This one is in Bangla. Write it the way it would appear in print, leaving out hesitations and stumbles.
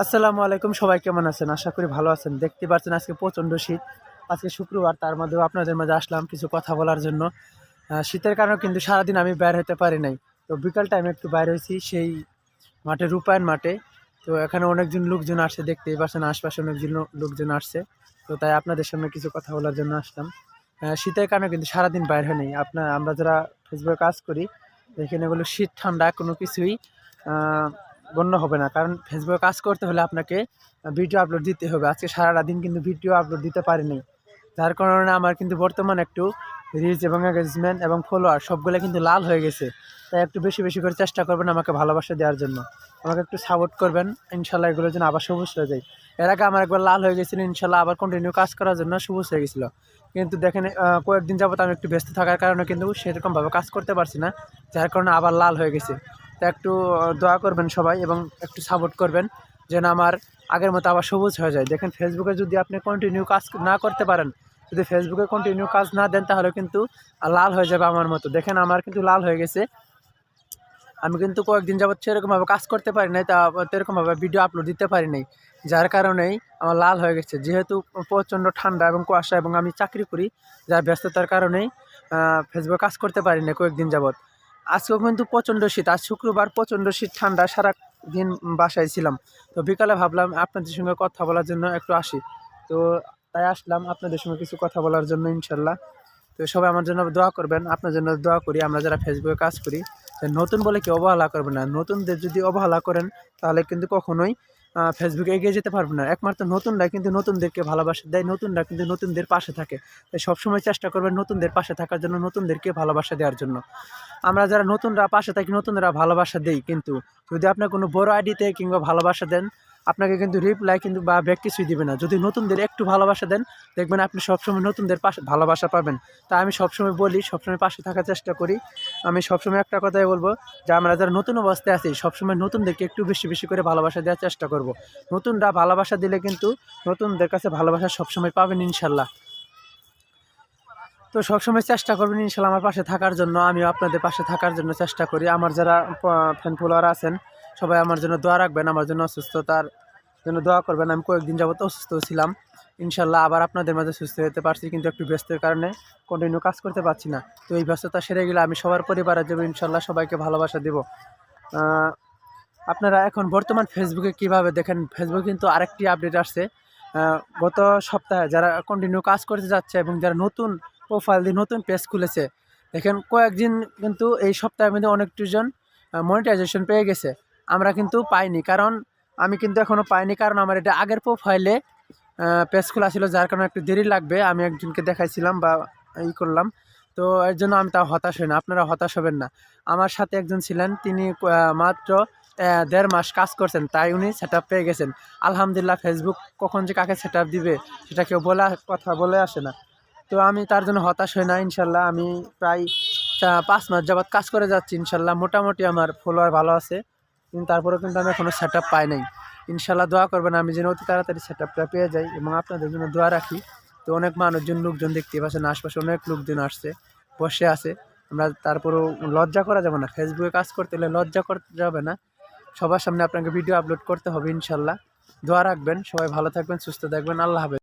আসসালামু আলাইকুম, সবাই কেমন আছেন? আশা করি ভালো আছেন। দেখতে পাচ্ছেন আজকে প্রচণ্ড শীত। আজকে শুক্রবার, তার মধ্যেও আপনাদের মাঝে আসলাম কিছু কথা বলার জন্য। শীতের কারণে কিন্তু সারাদিন আমি বের হতে পারি নাই। তো বিকাল টাইমে একটু বাইর হয়েছি সেই মাঠে, রূপায়ণ মাঠে। তো এখানে অনেকজন লোকজন আসছে, দেখতেই পাচ্ছেন আশপাশে অনেকজন লোকজন আসছে। তো তাই আপনাদের সামনে কিছু কথা বলার জন্য আসলাম। শীতের কারণে কিন্তু সারাদিন বাইর হয় নাই। আমরা যারা ফেসবুকে কাজ করি, এখানে এগুলো শীত ঠান্ডা কোনো কিছুই গণ্য হবে না, কারণ ফেসবুকে কাজ করতে হলে আপনাকে ভিডিও আপলোড দিতে হবে। আজকে সারাটা দিন কিন্তু ভিডিও আপলোড দিতে পারিনি, যার কারণে আমার কিন্তু বর্তমানে একটু রিচ এবং এঙ্গেজমেন্ট এবং ফলোয়ার সবগুলো কিন্তু লাল হয়ে গেছে। তাই একটু বেশি বেশি করে চেষ্টা করবেন আমাকে ভালোবাসা দেওয়ার জন্য, আমাকে একটু সাপোর্ট করবেন। ইনশাল্লাহ এগুলোর জন্য আবার সবুজ হয়ে যায়। এর আগে আমার একবার লাল হয়ে গেছিলো, ইনশাল্লাহ আবার কন্টিনিউ কাজ করার জন্য সবুজ হয়ে গেছিলো। কিন্তু দেখেন কয়েকদিন যাবত আমি একটু ব্যস্ত থাকার কারণে কিন্তু সেরকমভাবে কাজ করতে পারছি না, যার কারণে আবার লাল হয়ে গেছে। তা একটু দোয়া করবেন সবাই এবং একটু সাপোর্ট করবেন যেন আমার আগের মতো আবার সবুজ হয়ে যায়। দেখেন ফেসবুকে যদি আপনি কন্টিনিউ কাজ না করতে পারেন, যদি ফেসবুকে কন্টিনিউ কাজ না দেন, তাহলে কিন্তু লাল হয়ে যাবে আমার মতো। দেখেন আমার কিন্তু লাল হয়ে গেছে। আমি কিন্তু কয়েকদিন যাবত সেরকমভাবে কাজ করতে পারি নাই, তা সেরকমভাবে ভিডিও আপলোড দিতে পারি নাই, যার কারণেই আমার লাল হয়ে গেছে। যেহেতু প্রচণ্ড ঠান্ডা এবং কুয়াশা এবং আমি চাকরি করি, যার ব্যস্ততার কারণেই ফেসবুকে কাজ করতে পারি না কয়েকদিন যাবত। আজকেও কিন্তু প্রচণ্ড শীত, আজ শুক্রবার, প্রচণ্ড শীত, ঠান্ডা, সারা দিন বাসায় ছিলাম। তো বিকালে ভাবলাম আপনাদের সঙ্গে কথা বলার জন্য একটু আসি। তো তাই আসলাম আপনাদের সঙ্গে কিছু কথা বলার জন্য, ইনশাল্লাহ। তো সবাই আমার জন্য দোয়া করবেন, আপনার জন্য দোয়া করি। আমরা যারা ফেসবুকে কাজ করি, নতুন বলে কি অবহেলা করবেন না। নতুনদের যদি অবহেলা করেন, তাহলে কিন্তু কখনোই ফেসবুকে এগিয়ে যেতে পারবে না। একমাত্র নতুনরা কিন্তু নতুনদেরকে ভালোবাসা দেয়, নতুনরা কিন্তু নতুনদের পাশে থাকে। তাই সবসময় চেষ্টা করবেন নতুনদের পাশে থাকার জন্য, নতুনদেরকে ভালোবাসা দেওয়ার জন্য। আমরা যারা নতুনরা পাশে থাকি, নতুনরা ভালোবাসা দেই, কিন্তু যদি আপনার কোনো বড় আইডিতে কিংবা ভালোবাসা দেন, আপনাকে কিন্তু রিপ্লাই কিন্তু বা ব্যাক কিছুই দিবে না। যদি নতুনদের একটু ভালোবাসা দেন, দেখবেন আপনি সবসময় নতুনদের পাশে ভালোবাসা পাবেন। তাই আমি সবসময় বলি, সবসময় পাশে থাকার চেষ্টা করি। আমি সবসময় একটা কথাই বলবো যে আমরা যারা নতুন অবস্থায় আছি, সবসময় নতুনদেরকে একটু বেশি বেশি করে ভালোবাসা দেওয়ার চেষ্টা করব। নতুনরা ভালোবাসা দিলে কিন্তু নতুনদের কাছে ভালোবাসা সবসময় পাবেন, ইনশাল্লাহ। তো সবসময় চেষ্টা করবেন ইনশাল্লাহ আমার পাশে থাকার জন্য। আমিও আপনাদের পাশে থাকার জন্য চেষ্টা করি। আমার যারা ফ্যান ফলোয়ার আছেন, সবাই আমার জন্য দোয়া রাখবেন, আমার জন্য অসুস্থতার জন্য দোয়া করবেন। আমি কয়েকদিন যাবত অসুস্থ ছিলাম, ইনশাল্লাহ আবার আপনাদের মাঝে সুস্থ হতে পারছি, কিন্তু একটু ব্যস্তের কারণে কন্টিনিউ কাজ করতে পারছি না। তো এই ব্যস্ততা সেরে গেলে আমি সবার পরিবারের জন্য ইনশাল্লাহ সবাইকে ভালোবাসা দেব। আপনারা এখন বর্তমান ফেসবুকে কিভাবে দেখেন, ফেসবুক কিন্তু আরেকটি আপডেট আসছে। গত সপ্তাহে যারা কন্টিনিউ কাজ করতে যাচ্ছে এবং যারা নতুন প্রোফাইল দিয়ে নতুন পেজ খুলেছে, দেখেন কয়েকদিন কিন্তু এই সপ্তাহের মধ্যে অনেকজন মনিটাইজেশন পেয়ে গেছে। আমরা কিন্তু পাইনি, কারণ আমি কিন্তু এখনও পাইনি, কারণ আমার এটা আগের প্রোফাইলে পেজ খোলা ছিল, যার কারণে একটু দেরি লাগবে। আমি একজনকে দেখাইছিলাম বা করলাম, তো এর জন্য আমি তাও হতাশ হই না। আপনারা হতাশ হবেন না। আমার সাথে একজন ছিলেন, তিনি মাত্র 1.5 মাস কাজ করছেন, তাই উনি সেট আপ পেয়ে গেছেন। আলহামদুলিল্লাহ। ফেসবুক কখন যে কাকে সেট আপ দিবে সেটা কেউ কথা বলে আসে না। তো আমি তার জন্য হতাশ হই না, ইনশাল্লাহ। আমি প্রায় 5 মাস যাবৎ কাজ করে যাচ্ছি, ইনশাল্লাহ। মোটামুটি আমার ফলোয়ার ভালো আছে, কিন্তু তারপরেও কিন্তু আমি এখনও সেট আপ পাই নাই। ইনশাল্লাহ দোয়া করবেন আমি যেন অতি তাড়াতাড়ি সেট আপটা পেয়ে যাই, এবং আপনাদের জন্য দোয়া রাখি। তো অনেক মানুষজন, লোকজন দেখতে পাচ্ছেন, আশপাশে অনেক লোকজন আসছে, বসে আছে। আমরা তারপরেও লজ্জা করা যাবে না, ফেসবুকে কাজ করতে হলে লজ্জা করতে যাবে না। সবার সামনে আপনাকে ভিডিও আপলোড করতে হবে, ইনশাল্লাহ। দোয়া রাখবেন, সবাই ভালো থাকবেন, সুস্থ থাকবেন। আল্লাহ হাফেজ।